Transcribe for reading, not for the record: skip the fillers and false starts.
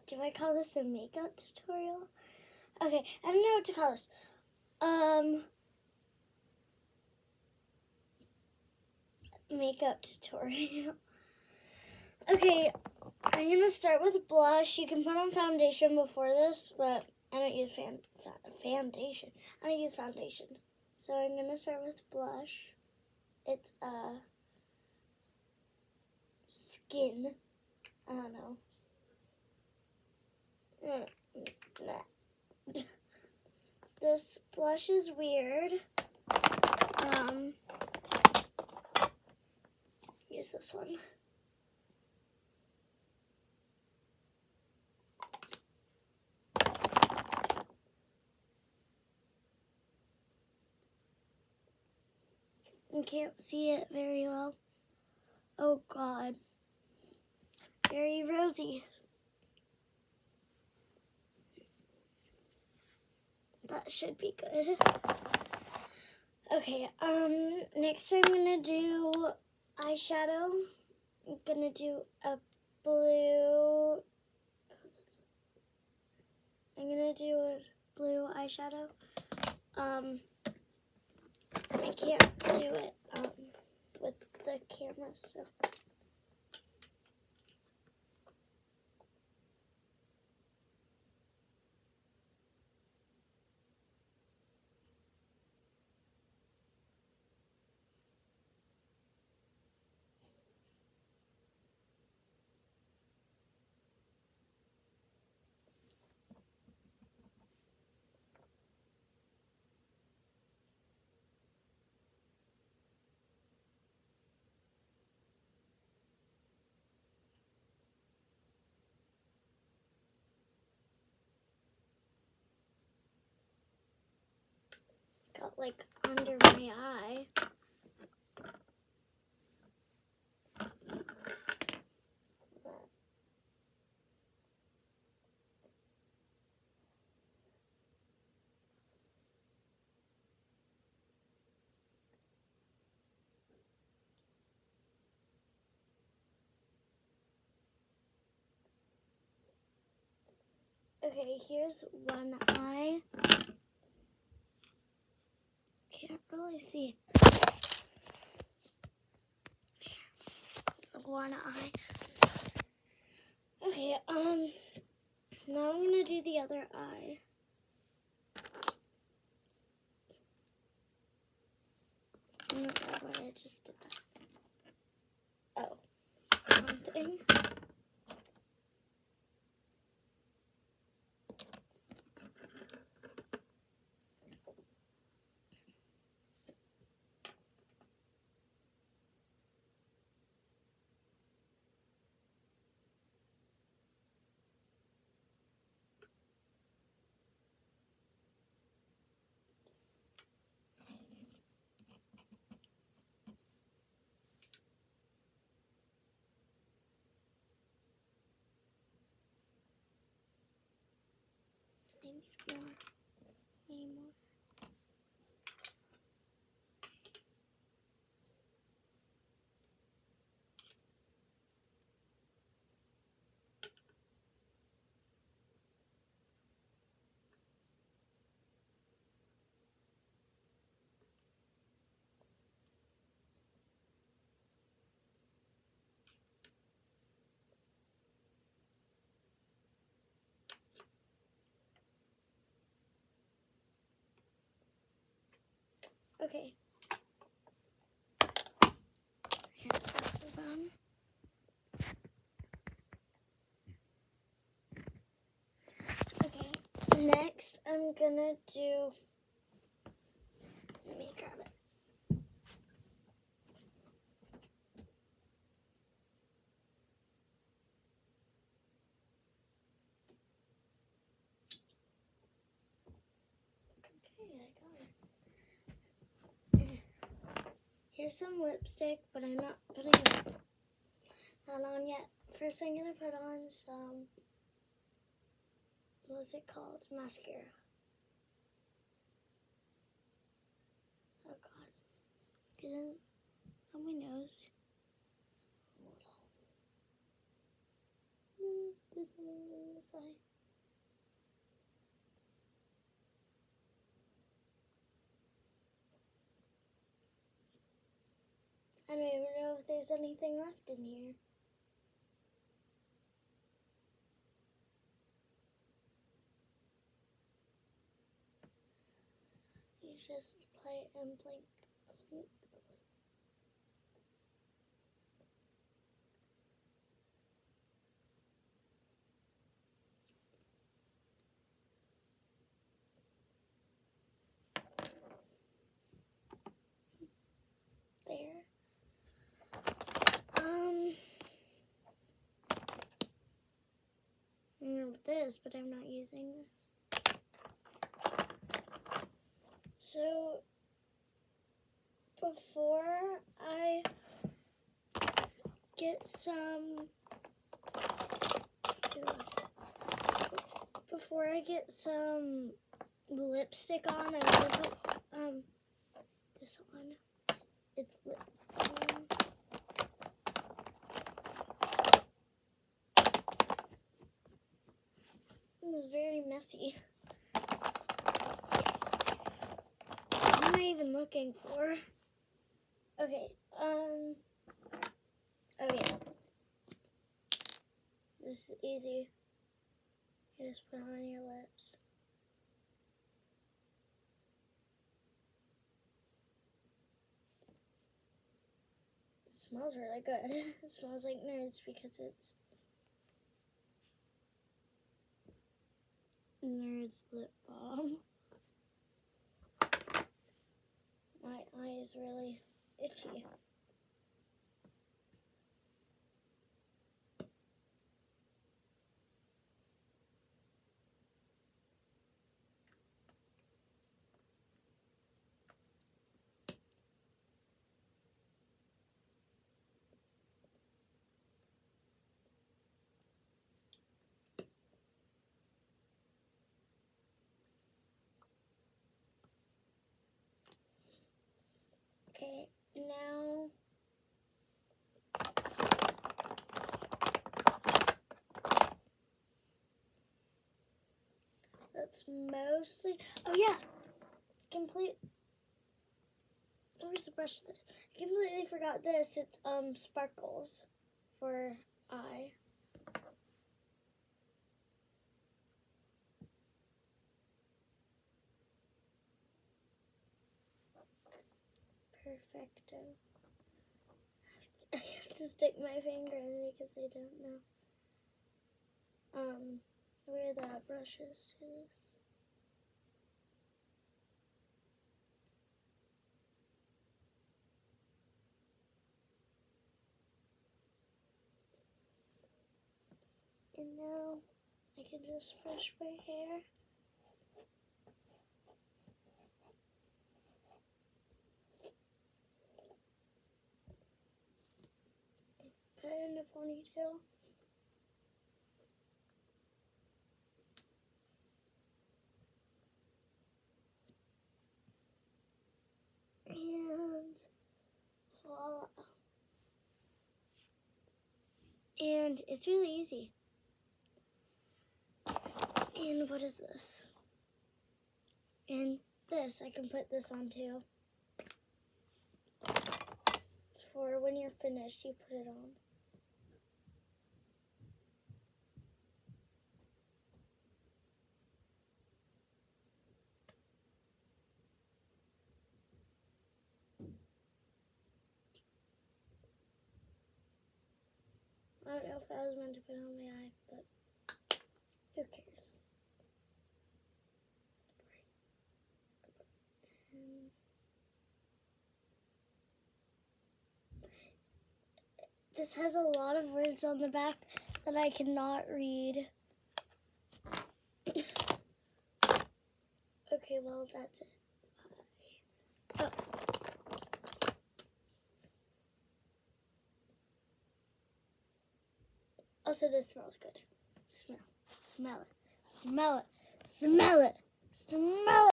Do I call this a makeup tutorial? Okay, I don't know what to call this. Makeup tutorial. Okay, I'm gonna start with blush. You can put on foundation before this, but I don't use foundation. I don't use foundation. So I'm gonna start with blush. It's skin. I don't know. This blush is weird. Use this one. You can't see it very well. Oh God. Very rosy. That should be good. Okay, next I'm gonna do eyeshadow. I'm gonna do a blue. I'm gonna do a blue eyeshadow. I can't do it with the camera, so. Got like under my eye. Okay, here's one eye. Can't really see. One eye. Okay, now I'm gonna do the other eye. I don't know why I just did that. Oh, wrong thing. I need more. Way more. Okay. Here's both of them. Okay, next I'm gonna do, let me grab it. Okay, I got it. Here's some lipstick, but I'm not putting that on yet. First I'm gonna put on some, what's it called? Mascara. Oh God. Get it on my nose. This one is this eye. I don't even know if there's anything left in here. You just play and blink, blink, blink. There. I remember this, but I'm not using this. So, before I get some lipstick on, I'm gonna put this on. It's lip balm. It was very messy. What am I even looking for? Okay, okay. This is easy. You just put it on your lips. It smells really good. It smells like Nerds because it's Nerds lip balm. My eye is really itchy. Okay, now that's mostly, oh yeah, where's the brush? This I completely forgot this. It's sparkles for eye. Perfecto. I have to stick my finger in because I don't know where that brush is to this. And now I can just brush my hair. Put it in a ponytail. And voila. And it's really easy. And what is this? And this, I can put this on too. It's for when you're finished, you put it on. I don't know if I was meant to put it on my eye, but who cares? This has a lot of words on the back that I cannot read. Okay, well, that's it. Bye. Oh. Also, this smells good. Smell it, smell it, smell it, smell it, smell it.